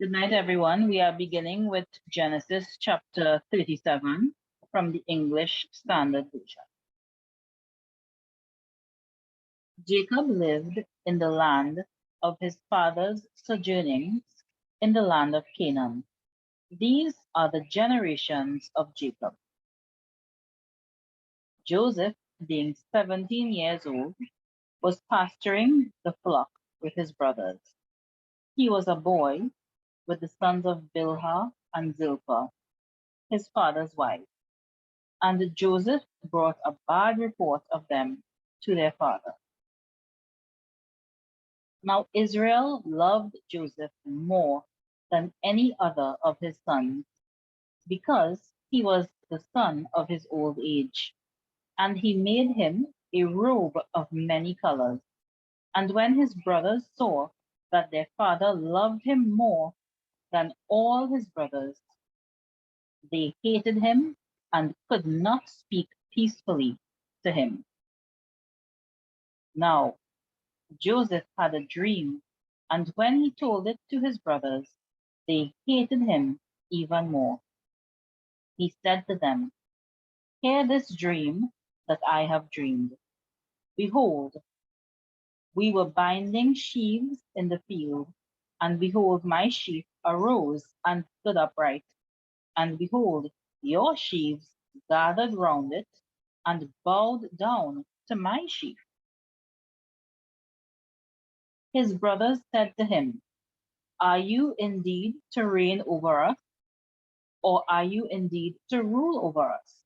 Good night, everyone. We are beginning with Genesis chapter 37 from the English Standard Version. Jacob lived in the land of his father's sojournings in the land of Canaan. These are the generations of Jacob. Joseph, being 17 years old, was pasturing the flock with his brothers. He was a boy with the sons of Bilhah and Zilpah, his father's wife. And Joseph brought a bad report of them to their father. Now Israel loved Joseph more than any other of his sons, because he was the son of his old age, and he made him a robe of many colors. And when his brothers saw that their father loved him more than all his brothers, they hated him and could not speak peacefully to him. Now Joseph had a dream, and when he told it to his brothers, they hated him even more. He said to them, "Hear this dream that I have dreamed. Behold, we were binding sheaves in the field, and behold, my sheaf arose and stood upright, and behold, your sheaves gathered round it and bowed down to my sheaf." His brothers said to him, "Are you indeed to reign over us, or are you indeed to rule over us?"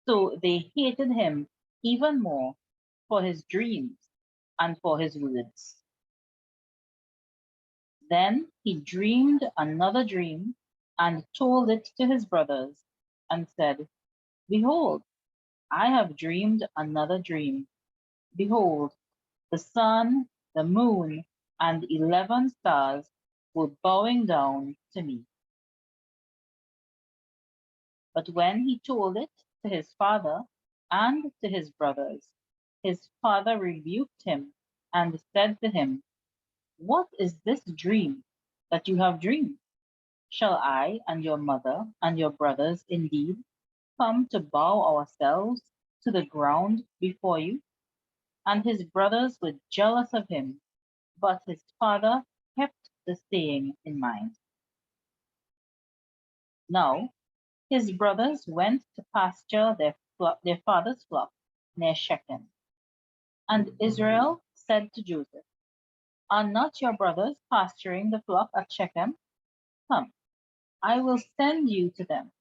So they hated him even more for his dreams and for his words. Then he dreamed another dream and told it to his brothers and said, "Behold, I have dreamed another dream. Behold, the sun, the moon, and 11 stars were bowing down to me." But when he told it to his father and to his brothers, his father rebuked him and said to him, "What is this dream that you have dreamed? Shall I and your mother and your brothers indeed come to bow ourselves to the ground before you?" And his brothers were jealous of him, but his father kept the saying in mind. Now his brothers went to pasture their father's flock near Shechem. And Israel said to Joseph, "Are not your brothers pasturing the flock at Shechem? Come, I will send you to them."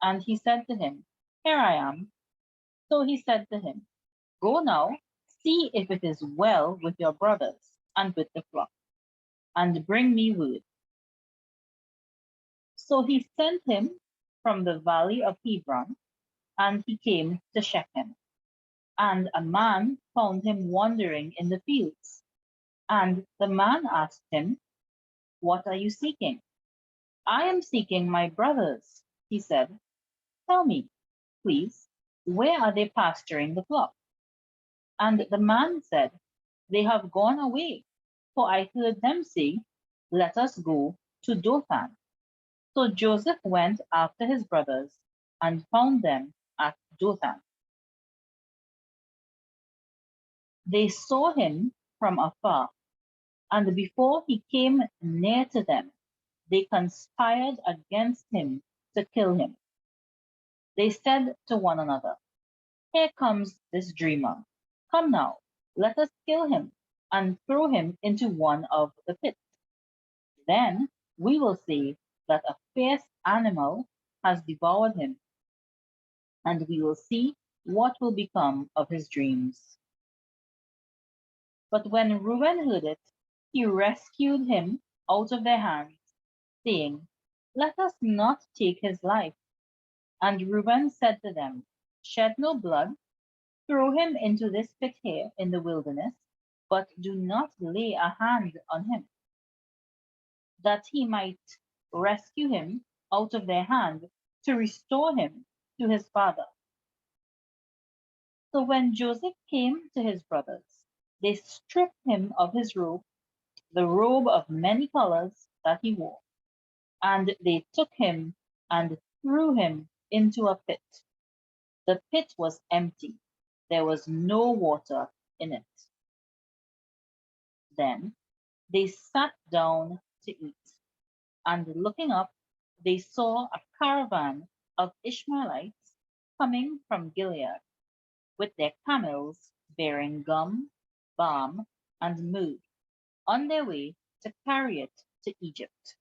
And he said to him, "Here I am." So he said to him, "Go now, see if it is well with your brothers and with the flock, and bring me word." So he sent him from the valley of Hebron, and he came to Shechem. And a man found him wandering in the fields. And the man asked him, "What are you seeking?" "I am seeking my brothers," he said. "Tell me, please, where are they pasturing the flock?" And the man said, "They have gone away, for I heard them say, 'Let us go to Dothan.'" So Joseph went after his brothers and found them at Dothan. They saw him from afar, and before he came near to them, they conspired against him to kill him. They said to one another, "Here comes this dreamer. Come now, let us kill him and throw him into one of the pits. Then we will say that a fierce animal has devoured him, and we will see what will become of his dreams." But when Reuben heard it, he rescued him out of their hands, saying, "Let us not take his life." And Reuben said to them, "Shed no blood, throw him into this pit here in the wilderness, but do not lay a hand on him, that he might rescue him out of their hand to restore him to his father." So when Joseph came to his brothers, they stripped him of his robe, the robe of many colors that he wore, And they took him and threw him into a pit. The pit was empty, there was no water in it. Then they sat down to eat, and looking up, they saw a caravan of Ishmaelites coming from Gilead with their camels bearing gum, balm, and myrrh on their way to carry it to Egypt.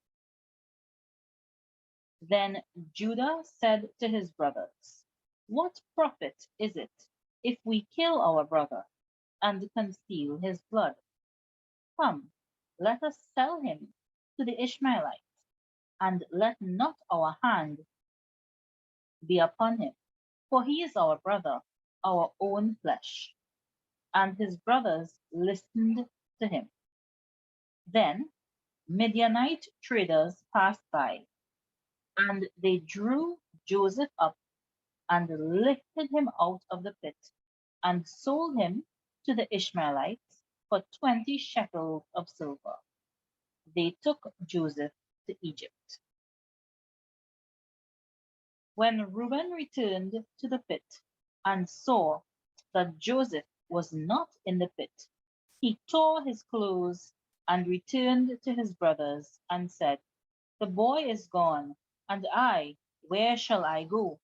Then Judah said to his brothers, "What profit is it if we kill our brother and conceal his blood? Come, let us sell him to the Ishmaelites, and let not our hand be upon him, for he is our brother, our own flesh." And his brothers listened to him. Then Midianite traders passed by, and they drew Joseph up and lifted him out of the pit and sold him to the Ishmaelites for 20 shekels of silver. They took Joseph to Egypt. When Reuben returned to the pit and saw that Joseph was not in the pit, he tore his clothes and returned to his brothers and said, "The boy is gone, and I, where shall I go?"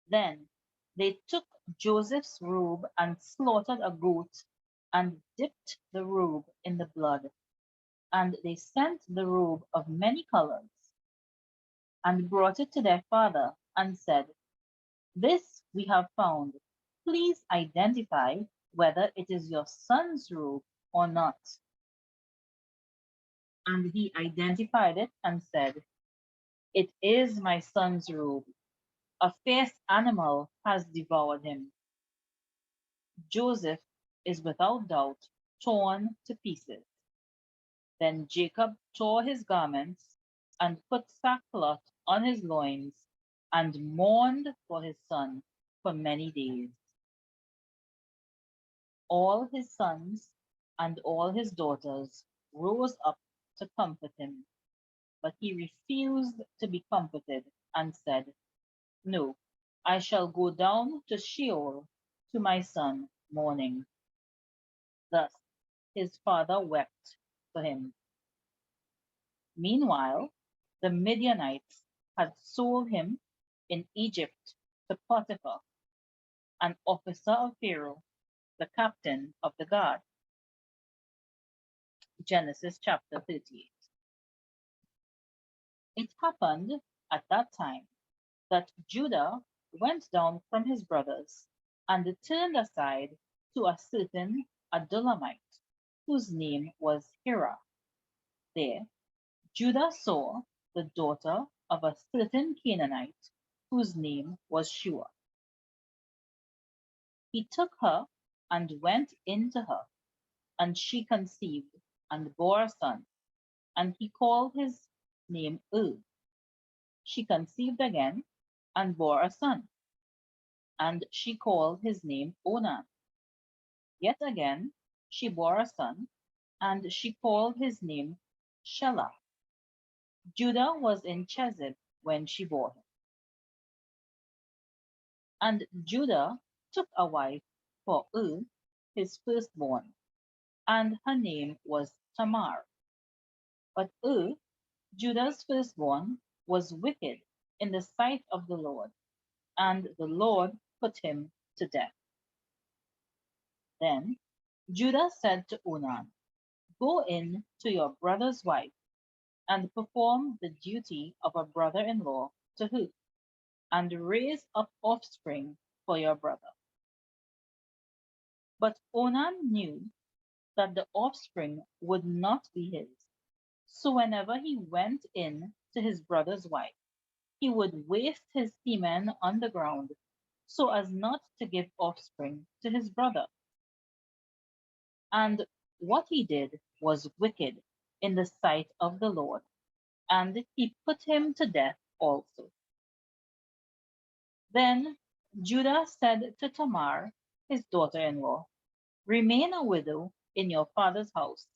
Then they took Joseph's robe and slaughtered a goat and dipped the robe in the blood. And they sent the robe of many colors and brought it to their father and said, "This we have found. Please identify whether it is your son's robe or not." And he identified it and said, "It is my son's robe. A fierce animal has devoured him. Joseph is without doubt torn to pieces." Then Jacob tore his garments and put sackcloth on his loins and mourned for his son for many days. All his sons and all his daughters rose up to comfort him, but he refused to be comforted and said, "No, I shall go down to Sheol to my son mourning." Thus his father wept for him. Meanwhile, the Midianites had sold him in Egypt to Potiphar, an officer of Pharaoh, the captain of the guard. Genesis chapter 38. It happened at that time that Judah went down from his brothers and turned aside to a certain Adullamite, whose name was Hira. There Judah saw the daughter of a certain Canaanite, whose name was Shua. He took her and went in to her, and she conceived and bore a son, and he called his name She conceived again and bore a son, and she called his name Onan. Yet again she bore a son, and she called his name Shelah. Judah was in Chezib when she bore him. And Judah took a wife for his firstborn, and her name was Tamar. But Judah's firstborn, was wicked in the sight of the Lord, and the Lord put him to death. Then Judah said to Onan, "Go in to your brother's wife, and perform the duty of a brother-in-law to her, and raise up offspring for your brother." But Onan knew that the offspring would not be his. So whenever he went in to his brother's wife, he would waste his semen on the ground so as not to give offspring to his brother. And what he did was wicked in the sight of the Lord, and he put him to death also. Then Judah said to Tamar, his daughter-in-law, "Remain a widow in your father's house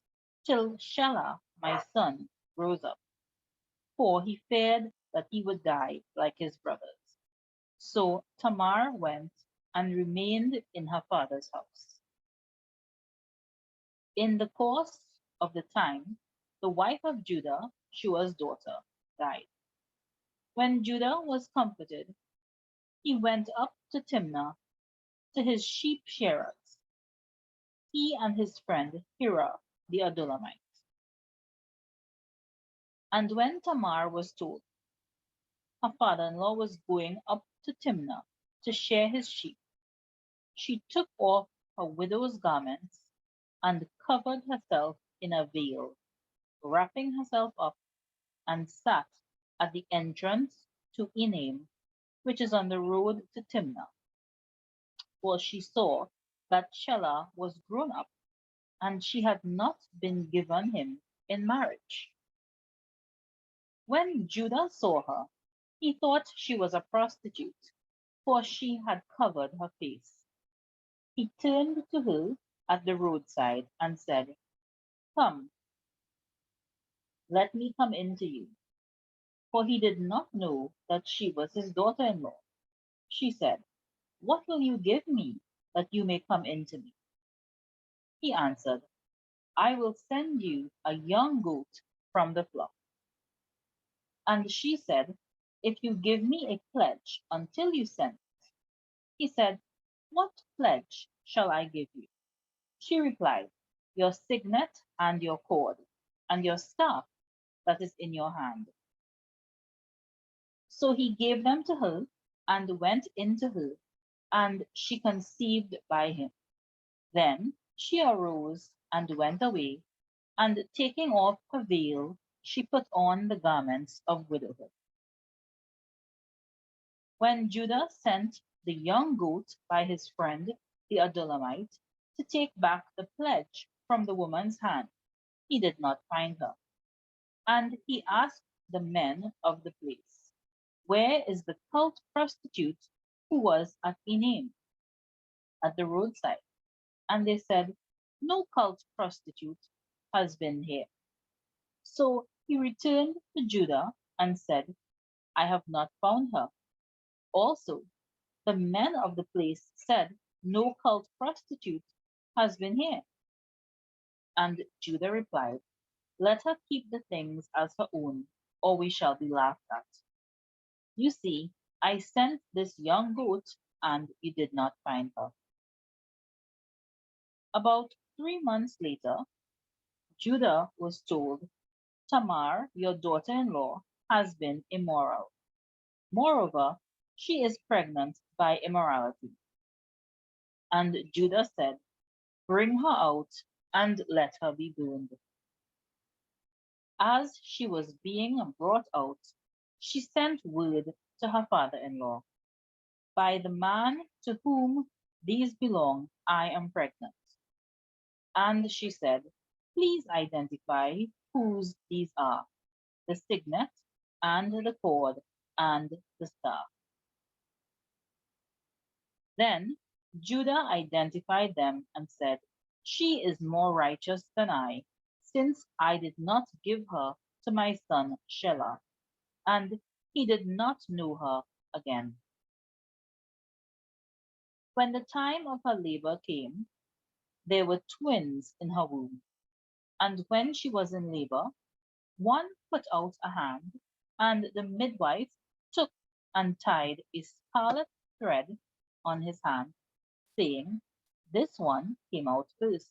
till Shelah, my son, grows up." for he feared that he would die like his brothers. So Tamar went and remained in her father's house. In the course of the time, the wife of Judah, Shua's daughter, died. When Judah was comforted, he went up to Timnah to his sheep shearers, he and his friend Hira the Adullamite. And when Tamar was told her father-in-law was going up to Timnah to shear his sheep, she took off her widow's garments and covered herself in a veil, wrapping herself up, and sat at the entrance to Enaim, which is on the road to Timnah. For she saw that Shelah was grown up, and she had not been given him in marriage. When Judah saw her, he thought she was a prostitute, for she had covered her face. He turned to her at the roadside and said, "Come, let me come in to you." For he did not know that she was his daughter-in-law. She said, "What will you give me that you may come in to me?" He answered, "I will send you a young goat from the flock." And she said, "If you give me a pledge until you send it." He said, "What pledge shall I give you?" She replied, "Your signet and your cord, and your staff that is in your hand." So he gave them to her, and went in to her, and she conceived by him. Then she arose and went away, and taking off her veil, she put on the garments of widowhood. When Judah sent the young goat by his friend the Adullamite to take back the pledge from the woman's hand, he did not find her. And he asked the men of the place, "Where is the cult prostitute who was at Enaim, at the roadside?" And they said, "No cult prostitute has been here." So he returned to Judah and said, "I have not found her." Also, the men of the place said, "No cult prostitute has been here." And Judah replied, "Let her keep the things as her own, or we shall be laughed at. You see, I sent this young goat, and you did not find her." About 3 months later, Judah was told, "Tamar, your daughter-in-law, has been immoral. Moreover, she is pregnant by immorality." And Judah said, "Bring her out and let her be burned." As she was being brought out, she sent word to her father-in-law, "By the man to whom these belong, I am pregnant." And she said, "Please identify whose these are, the signet and the cord and the staff." Then Judah identified them and said, "She is more righteous than I, since I did not give her to my son Shelah." And he did not know her again. When the time of her labor came, there were twins in her womb. And when she was in labor, one put out a hand, and the midwife took and tied a scarlet thread on his hand, saying, "This one came out first."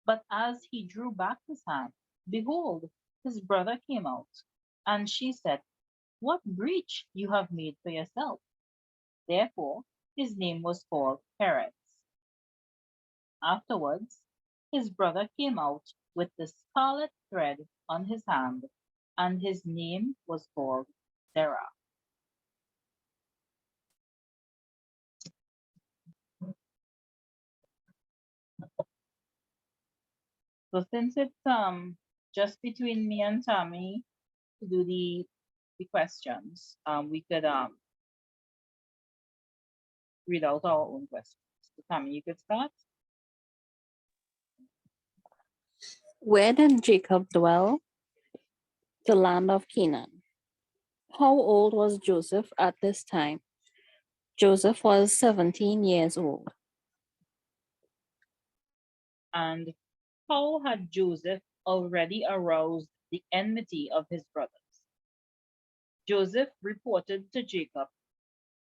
But as he drew back his hand, behold, his brother came out. And she said, "What breach you have made for yourself." Therefore his name was called Perez. Afterwards his brother came out with the scarlet thread on his hand, and his name was called Zerah. So since it's just between me and Tammy to do the questions, we could read out our own questions. So Tammy, you could start. Where did Jacob dwell? The land of Canaan. How old was Joseph at this time? Joseph was 17 years old. And how had Joseph already aroused the enmity of his brothers? Joseph reported to Jacob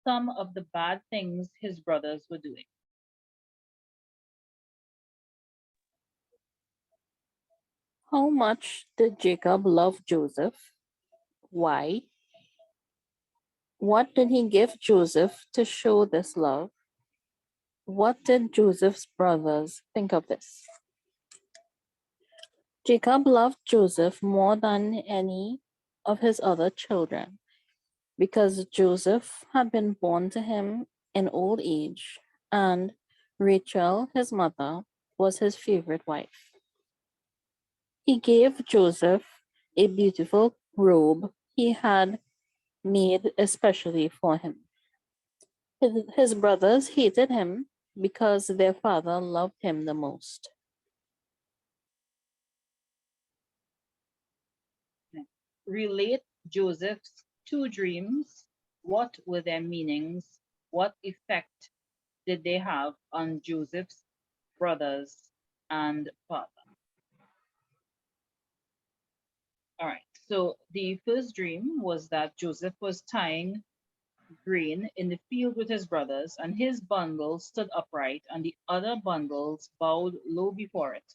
some of the bad things his brothers were doing. How much did Jacob love Joseph? Why? What did he give Joseph to show this love? What did Joseph's brothers think of this? Jacob loved Joseph more than any of his other children because Joseph had been born to him in old age, and Rachel, his mother, was his favorite wife. He gave Joseph a beautiful robe he had made especially for him. His brothers hated him because their father loved him the most. Relate Joseph's two dreams. What were their meanings? What effect did they have on Joseph's brothers and father? All right. So the first dream was that Joseph was tying grain in the field with his brothers, and his bundle stood upright, and the other bundles bowed low before it.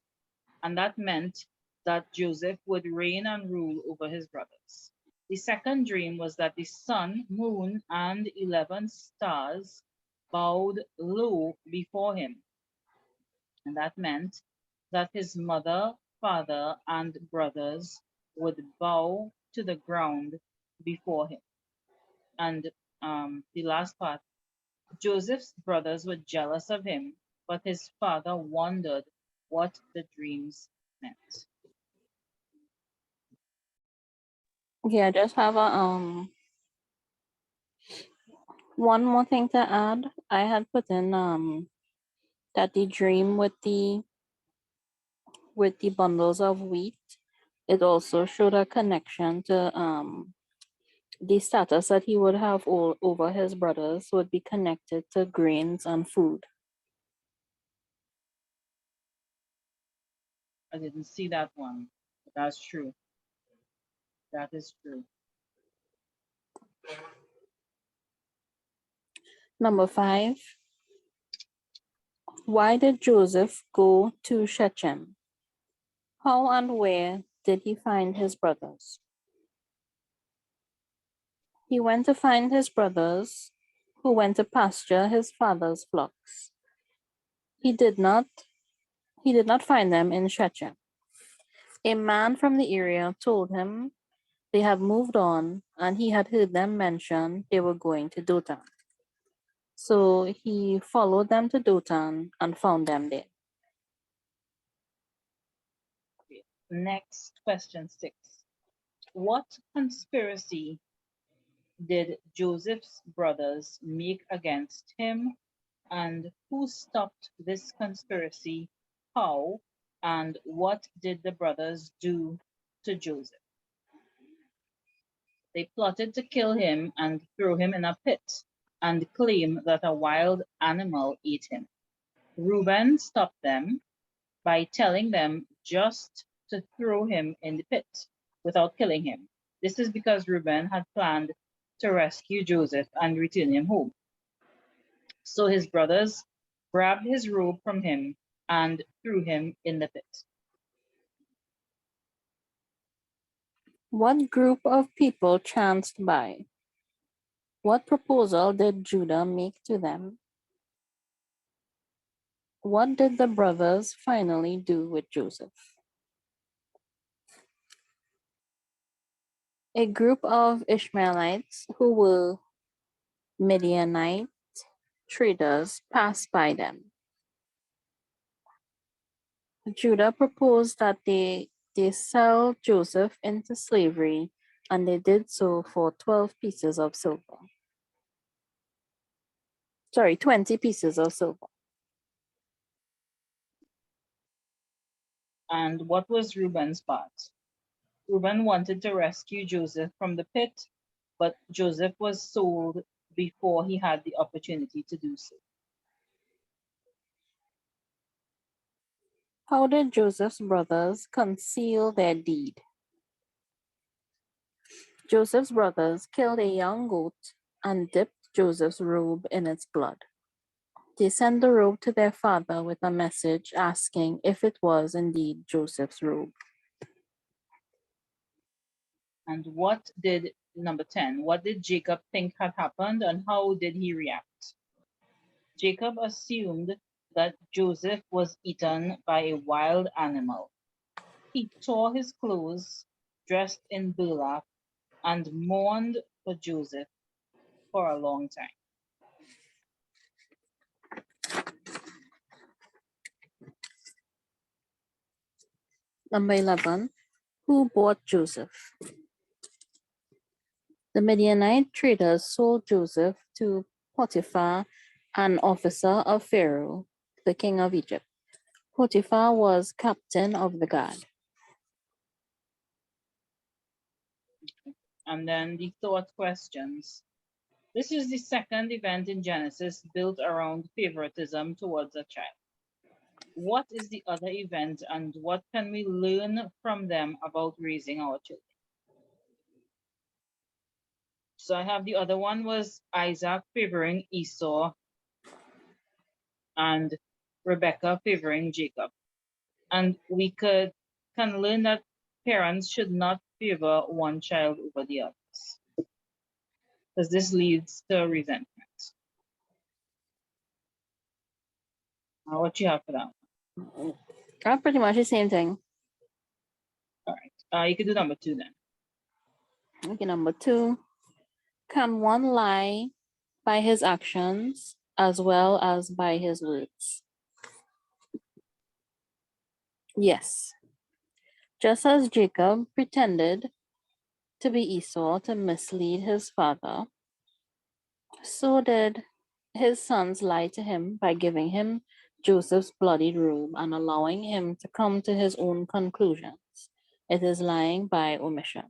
And that meant that Joseph would reign and rule over his brothers. The second dream was that the sun, moon, and 11 stars bowed low before him. And that meant that his mother, father, and brothers would bow to the ground before him. And the last part, Joseph's brothers were jealous of him, but his father wondered what the dreams meant. Okay, I just have a one more thing to add. I had put in that the dream with the bundles of wheat, it also showed a connection to the status that he would have over his brothers would be connected to grains and food. I didn't see that one, but that's true. That is true. Number 5, why did Joseph go to Shechem? How and where did he find his brothers? He went to find his brothers who went to pasture his father's flocks. He did not find them in Shechem. A man from the area told him they had moved on and he had heard them mention they were going to Dothan. So he followed them to Dothan and found them there. Next, question 6. What conspiracy did Joseph's brothers make against him, and who stopped this conspiracy? How and what did the brothers do to Joseph? They plotted to kill him and throw him in a pit and claim that a wild animal ate him. Reuben stopped them by telling them just to throw him in the pit without killing him. This is because Reuben had planned to rescue Joseph and return him home. So his brothers grabbed his robe from him and threw him in the pit. What group of people chanced by? What proposal did Judah make to them? What did the brothers finally do with Joseph? A group of Ishmaelites who were Midianite traders passed by them. Judah proposed that they sell Joseph into slavery, and they did so for 12 pieces of silver. Sorry, 20 pieces of silver. And what was Reuben's part? Reuben wanted to rescue Joseph from the pit but Joseph was sold before he had the opportunity to do so. How did Joseph's brothers conceal their deed? Joseph's brothers killed a young goat and dipped Joseph's robe in its blood. They sent the robe to their father with a message asking if it was indeed Joseph's robe. And what did, number 10, what did Jacob think had happened and how did he react? Jacob assumed that Joseph was eaten by a wild animal. He tore his clothes, dressed in burlap, and mourned for Joseph for a long time. Number 11, who bought Joseph? The Midianite traders sold Joseph to Potiphar, an officer of Pharaoh, the king of Egypt. Potiphar was captain of the guard. And then the thought questions. This is the second event in Genesis built around favoritism towards a child. What is the other event and what can we learn from them about raising our children? So I have the other one was Isaac favoring Esau and Rebecca favoring Jacob. And we can learn that parents should not favor one child over the others, because this leads to resentment. What you have for that? Pretty much the same thing. All right. You could do number 2 then. Okay, number 2. Can one lie by his actions as well as by his words? Yes. Just as Jacob pretended to be Esau to mislead his father, so did his sons lie to him by giving him Joseph's bloodied robe and allowing him to come to his own conclusions. It is lying by omission.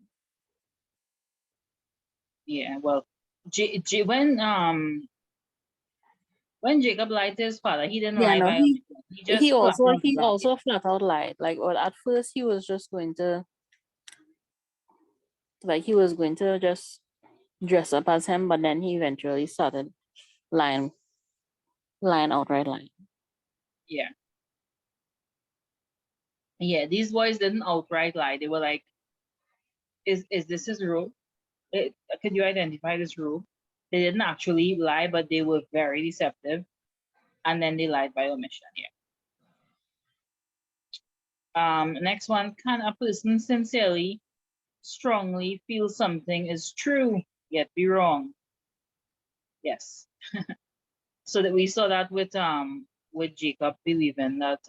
Yeah, well, when Jacob lied to his father, he didn't lie by omission. He just He flat out lied. also flat out lied. Like, well, at first he was just going to, like, he was going to just dress up as him, but then he eventually started lying outright lying. Yeah. Yeah, these boys didn't outright lie. They were like, is this his robe? Could you identify this robe? They didn't actually lie, but they were very deceptive. And then they lied by omission. Yeah. Next one, can a person sincerely, strongly feel something is true, yet be wrong? Yes. So that we saw that with Jacob believing that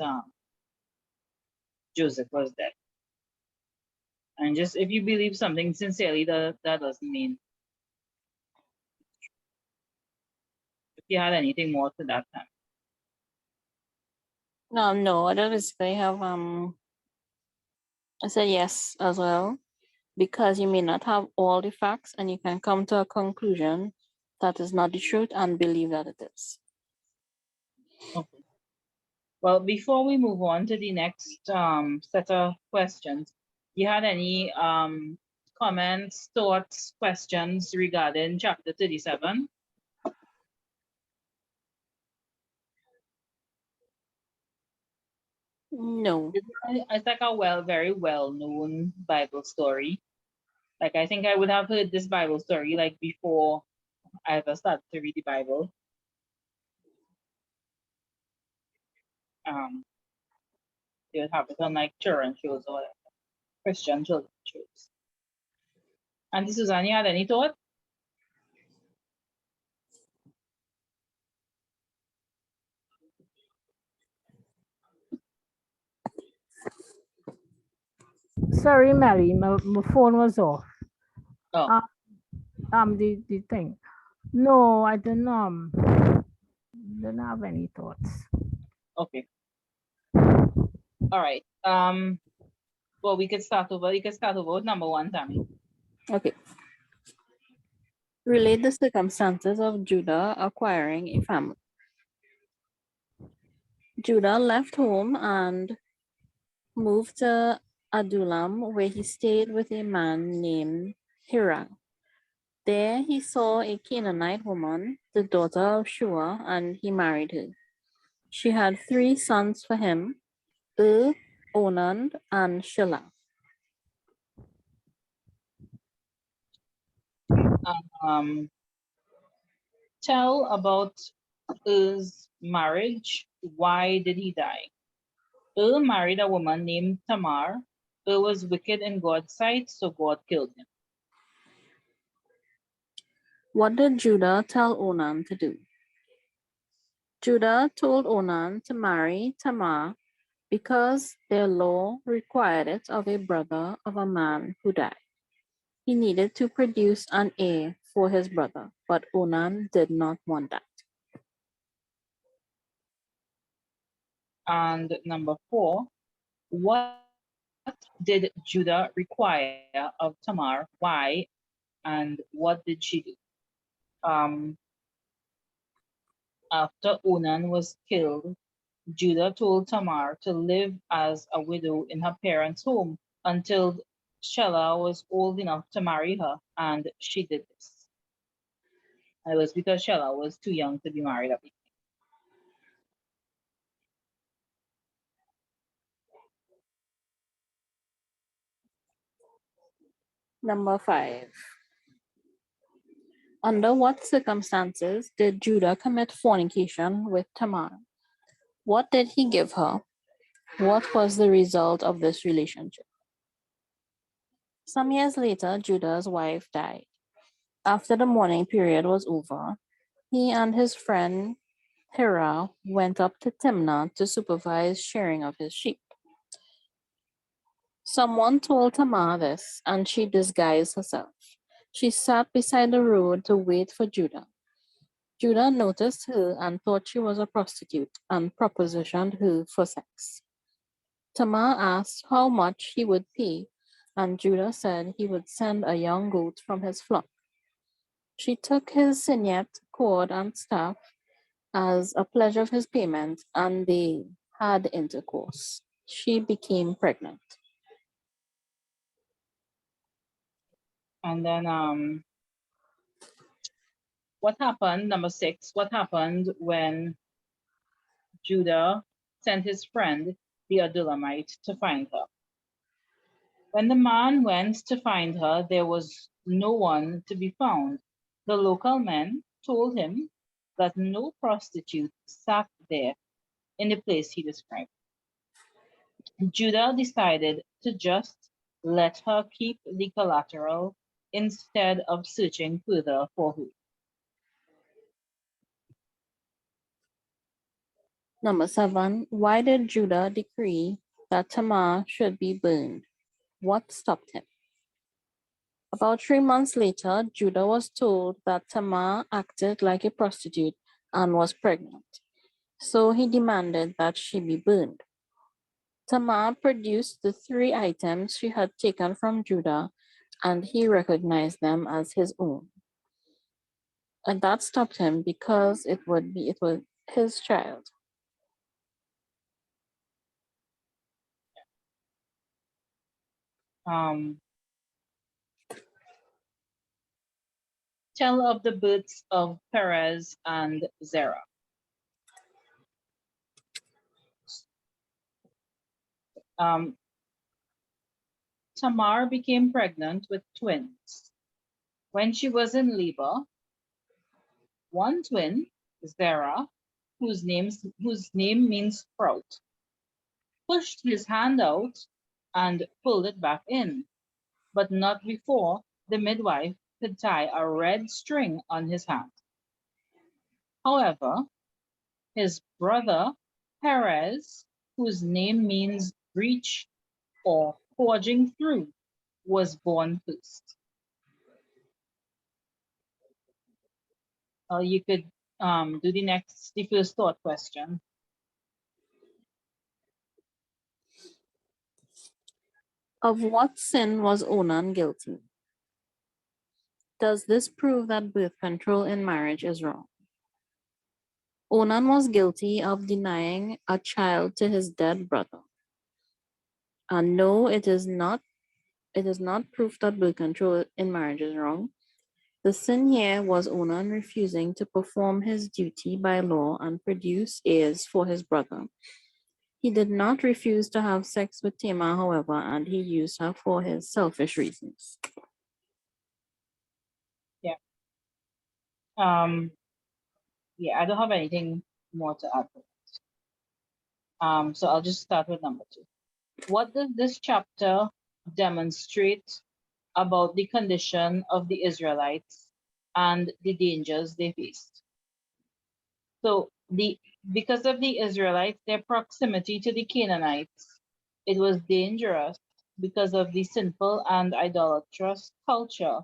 Joseph was dead. And just if you believe something sincerely, that doesn't mean. If you had anything more to that time. No, I just basically have I said yes as well, because you may not have all the facts and you can come to a conclusion that is not the truth and believe that it is. Okay. Well, before we move on to the next set of questions, you had any comments, thoughts, questions regarding chapter 37? No. It's like a very well-known Bible story. Like, I think I would have heard this Bible story like before I ever started to read the Bible. They would have it on like children shows or whatever, Christian children shows. And Susan, you had any thought? Sorry, Mary, my phone was off. Oh. The thing. No, I don't have any thoughts. Okay. All right. Well, we could start over. You could start over with number 1, Tammy. Okay. Relate the circumstances of Judah acquiring a family. Judah left home and moved to Adullam, where he stayed with a man named Hira. There he saw a Canaanite woman, the daughter of Shua, and he married her. She had 3 sons for him, Onan, and Shelah. Um, tell about Er's marriage. Why did he die? Married a woman named Tamar. Was wicked in God's sight, so God killed him. What did Judah tell Onan to do? Judah told Onan to marry Tamar because their law required it of a brother of a man who died. He needed to produce an heir for his brother, but Onan did not want that. And number 4, what did Judah require of Tamar? Why? And what did she do? After Onan was killed, Judah told Tamar to live as a widow in her parents' home until Shelah was old enough to marry her, and she did this. And it was because Shelah was too young to be married at the time. Number 5. Under what circumstances did Judah commit fornication with Tamar? What did he give her? What was the result of this relationship? Some years later, Judah's wife died. After the mourning period was over, he and his friend Hira went up to Timnah to supervise shearing of his sheep. Someone told Tamar this, and she disguised herself. She sat beside the road to wait for Judah. Judah noticed her and thought she was a prostitute and propositioned her for sex. Tamar asked how much he would pay, and Judah said he would send a young goat from his flock. She took his signet, cord, and staff as a pledge of his payment, and they had intercourse. She became pregnant. And then what happened, number 6, what happened when Judah sent his friend, the Adullamite, to find her? When the man went to find her, there was no one to be found. The local men told him that no prostitute sat there in the place he described. Judah decided to just let her keep the collateral instead of searching further for her. Number 7. Why did Judah decree that Tamar should be burned? What stopped him? About 3 months later, Judah was told that Tamar acted like a prostitute and was pregnant. So he demanded that she be burned. Tamar produced the 3 items she had taken from Judah, and he recognized them as his own. And that stopped him because it was his child. Tell of the births of Perez and Zerah. Tamar became pregnant with twins. When she was in labor, one twin, Zerah, whose name means sprout, pushed his hand out and pulled it back in, but not before the midwife could tie a red string on his hand. However, his brother Perez, whose name means breach or forging through, was born first. You could do the first thought question. Of what sin was Onan guilty? Does this prove that birth control in marriage is wrong? Onan was guilty of denying a child to his dead brother. And no, it is not proof that birth control in marriage is wrong. The sin here was Onan refusing to perform his duty by law and produce heirs for his brother. He did not refuse to have sex with Tamar, however, and he used her for his selfish reasons. Yeah, I don't have anything more to add. So I'll just start with number 2. What does this chapter demonstrate about the condition of the Israelites and the dangers they faced? So because of the Israelites, their proximity to the Canaanites, it was dangerous because of the sinful and idolatrous culture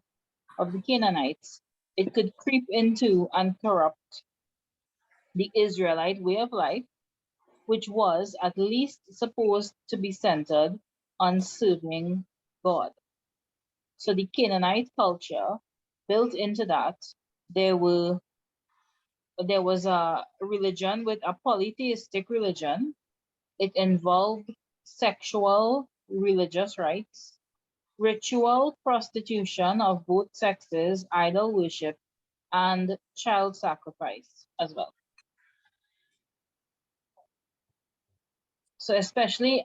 of the Canaanites. It could creep into and corrupt the Israelite way of life, which was at least supposed to be centered on serving God. So the Canaanite culture, built into that, there was a religion with a polytheistic religion. It involved sexual religious rites, ritual prostitution of both sexes, idol worship, and child sacrifice as well. So especially,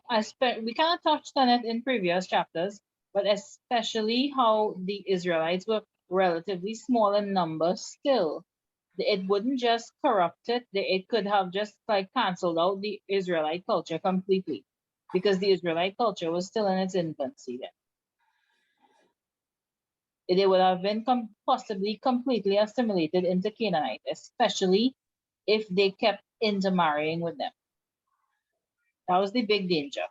we kind of touched on it in previous chapters, but especially how the Israelites were relatively small in numbers still. It wouldn't just corrupt it, it could have just like canceled out the Israelite culture completely, because the Israelite culture was still in its infancy then. They would have been possibly completely assimilated into Canaanite, especially if they kept intermarrying with them. That was the big danger.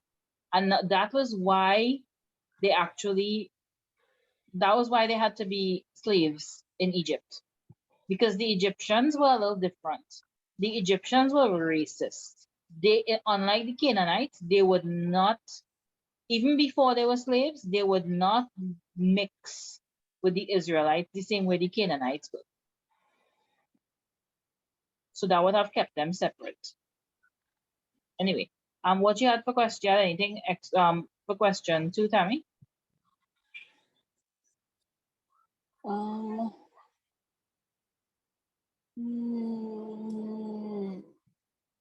And that was why they had to be slaves in Egypt, because the Egyptians were a little different. The Egyptians were racist. Unlike the Canaanites, they would not, even before they were slaves, they would not mix with the Israelites the same way the Canaanites would. So that would have kept them separate. Anyway, what you had for question? Anything for question 2, Tammy?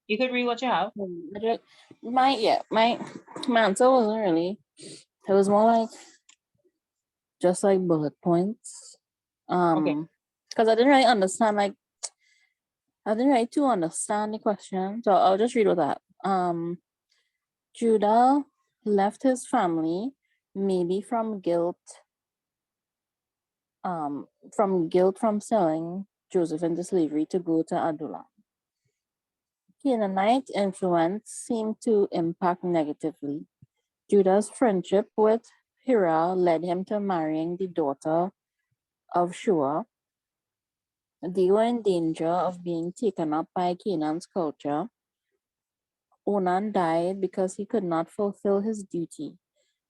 You could read what you have. My answer wasn't really. It was more like just like bullet points. Okay. Because I didn't really understand. I didn't really to understand the question, so I'll just read what that. Judah left his family, maybe from guilt. From selling Joseph into slavery to go to Adullam. Canaanite influence seemed to impact negatively. Judah's friendship with Hira led him to marrying the daughter of Shua. They were in danger of being taken up by Canaan's culture. Onan died because he could not fulfill his duty,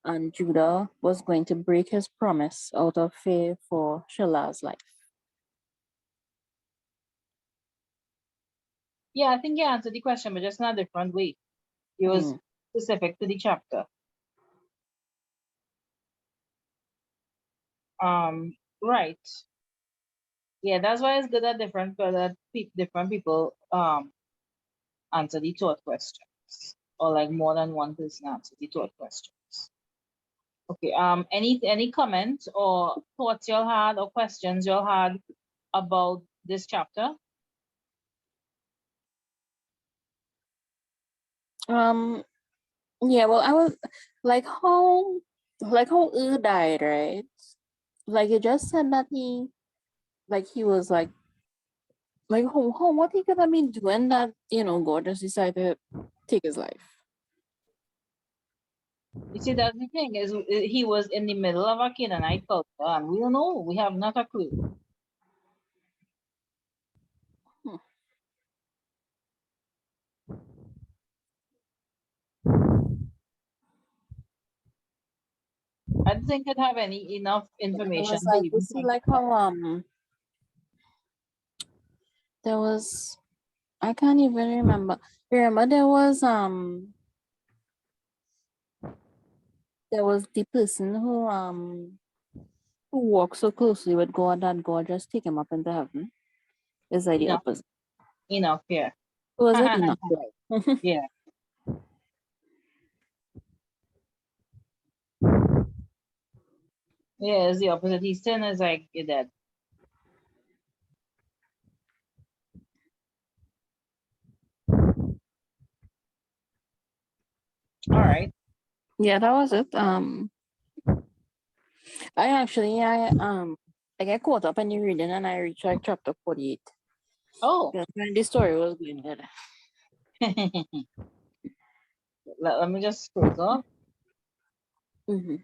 and Judah was going to break his promise out of fear for Shelah's life. Yeah, I think you answered the question, but just in a different way. It was specific to the chapter. Right. Yeah, that's why it's good that different people answer the thought questions, or like more than one person answer the thought questions. Okay. Any comments or thoughts y'all had or questions y'all had about this chapter? Yeah, well, I was like how died, right? Like you just said that he was like what he could have been doing that, God just decided to take his life. You see, that's the thing, is he was in the middle of a Canaanite culture, and we don't know. We have not a clue. don't think it have any enough It information was to like you even see think like about. how there was I can't even remember. Remember there was the person who walked so closely with God that God just take him up into heaven. It's like the Enoch, opposite. Enoch here. Who was it? Enoch, right? Yeah. Yeah, it's the opposite. His sin is like you're dead. All right. Yeah, that was it. I get caught up in the reading and I reached like chapter 48. Oh. That's when the story was going good. Let me just scroll up. Mm-hmm.